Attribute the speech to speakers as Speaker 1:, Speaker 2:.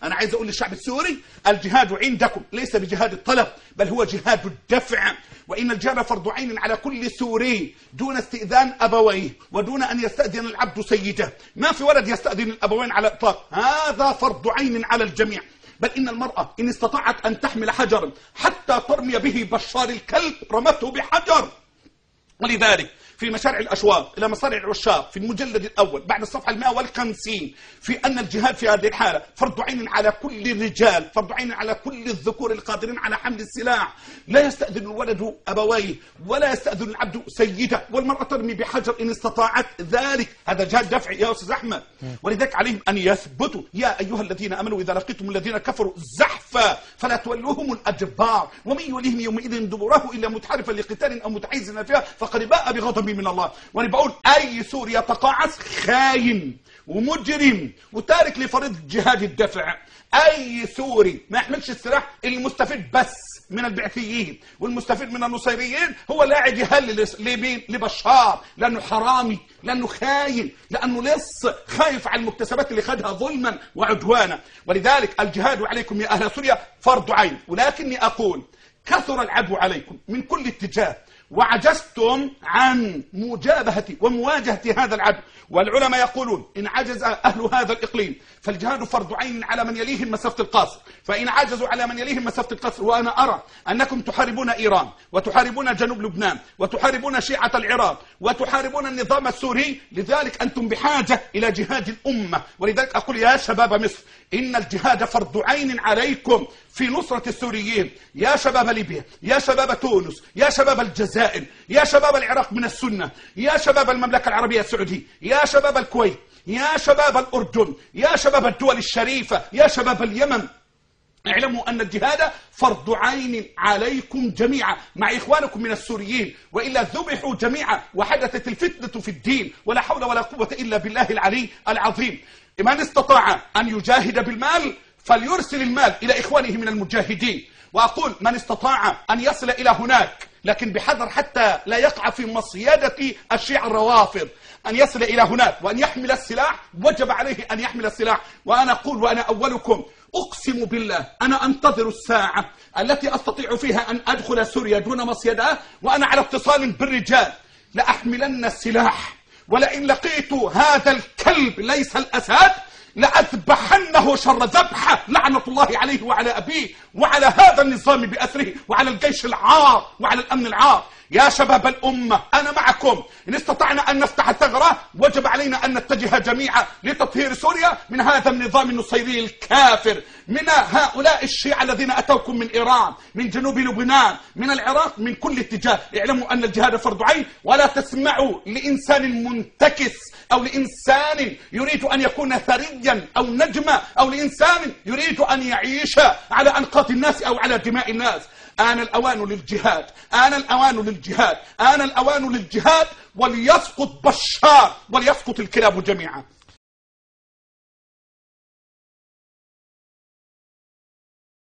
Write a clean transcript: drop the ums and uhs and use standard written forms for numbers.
Speaker 1: أنا عايز أقول للشعب السوري الجهاد عندكم ليس بجهاد الطلب، بل هو جهاد الدفع. وإن الجهاد فرض عين على كل سوري دون استئذان أبويه ودون أن يستأذن العبد سيده. ما في ولد يستأذن الأبوين على الإطلاق، هذا فرض عين على الجميع. بل إن المرأة إن استطاعت أن تحمل حجرا حتى ترمي به بشار الكلب رمته بحجر. ولذلك في مشارع الأشواق إلى مصارع العشاق في المجلد الأول بعد الصفحة 150 في أن الجهاد في هذه الحالة فرض عين على كل الرجال، فرض عين على كل الذكور القادرين على حمل السلاح. لا يستأذن الولد أبويه ولا يستأذن العبد سيده، والمرأة ترمي بحجر إن استطاعت ذلك. هذا جهاد دفع يا أستاذ أحمد. ولذلك عليهم أن يثبتوا يا أيها الذين آمنوا إذا لقيتم الذين كفروا زحفا فلا تولوهم الأدبار ومن يوليهم يومئذ دبره إلا متحرفا لقتال أو متحيزا فيها فقد باء بغضب من الله. وانا بقول اي سوري يتقاعس خاين ومجرم وتارك لفريضة جهاد الدفع. اي سوري ما يحملش السلاح، المستفيد بس من البعثيين والمستفيد من النصيريين هو اللي قاعد يهلل لمين؟ لبشار، لانه حرامي، لانه خاين، لانه لص خايف على المكتسبات اللي خدها ظلما وعدوانا. ولذلك الجهاد عليكم يا اهل سوريا فرض عين. ولكني اقول كثر العدو عليكم من كل اتجاه وعجزتم عن مجابهة ومواجهة هذا العدو. والعلماء يقولون إن عجز أهل هذا الإقليم فالجهاد فرض عين على من يليهم مسافة القصر، فإن عجزوا على من يليهم مسافة القصر، وأنا أرى أنكم تحاربون إيران وتحاربون جنوب لبنان وتحاربون شيعة العراق وتحاربون النظام السوري، لذلك أنتم بحاجة إلى جهاد الأمة. ولذلك أقول يا شباب مصر إن الجهاد فرض عين عليكم في نصرة السوريين. يا شباب ليبيا، يا شباب تونس، يا شباب الجزائر، يا شباب العراق من السنة، يا شباب المملكة العربية السعودية، يا شباب الكويت، يا شباب الأردن، يا شباب الدول الشريفة، يا شباب اليمن، اعلموا أن الجهاد فرض عين عليكم جميعا مع إخوانكم من السوريين، وإلا ذبحوا جميعا وحدثت الفتنة في الدين ولا حول ولا قوة إلا بالله العلي العظيم. من استطاع أن يجاهد بالمال فليرسل المال إلى إخوانه من المجاهدين. وأقول من استطاع أن يصل إلى هناك لكن بحذر حتى لا يقع في مصيدة الشيعة الروافض، أن يصل إلى هناك وأن يحمل السلاح، وجب عليه أن يحمل السلاح. وأنا أقول وأنا أولكم أقسم بالله أنا أنتظر الساعة التي أستطيع فيها أن أدخل سوريا دون مصيدة وأنا على اتصال بالرجال، لأحملن السلاح، ولئن لقيت هذا الكلب ليس الأسد لأذبحنه شر ذبحة لعنة الله عليه وعلى أبيه وعلى هذا النظام بأسره وعلى الجيش العار وعلى الأمن العار. يا شباب الأمة أنا معكم، إن استطعنا أن نفتح ثغرة وجب علينا أن نتجه جميعا لتطهير سوريا من هذا النظام النصيري الكافر، من هؤلاء الشيعة الذين أتوكم من إيران، من جنوب لبنان، من العراق، من كل اتجاه. اعلموا أن الجهاد فرض عين، ولا تسمعوا لإنسان منتكس أو لإنسان يريد أن يكون ثريا أو نجما أو لإنسان يريد أن يعيش على أنقاض الناس أو على دماء الناس. آن الأوان للجهاد، آن الأوان للجهاد، آن الأوان للجهاد، وليسقط بشار وليسقط الكلاب جميعا.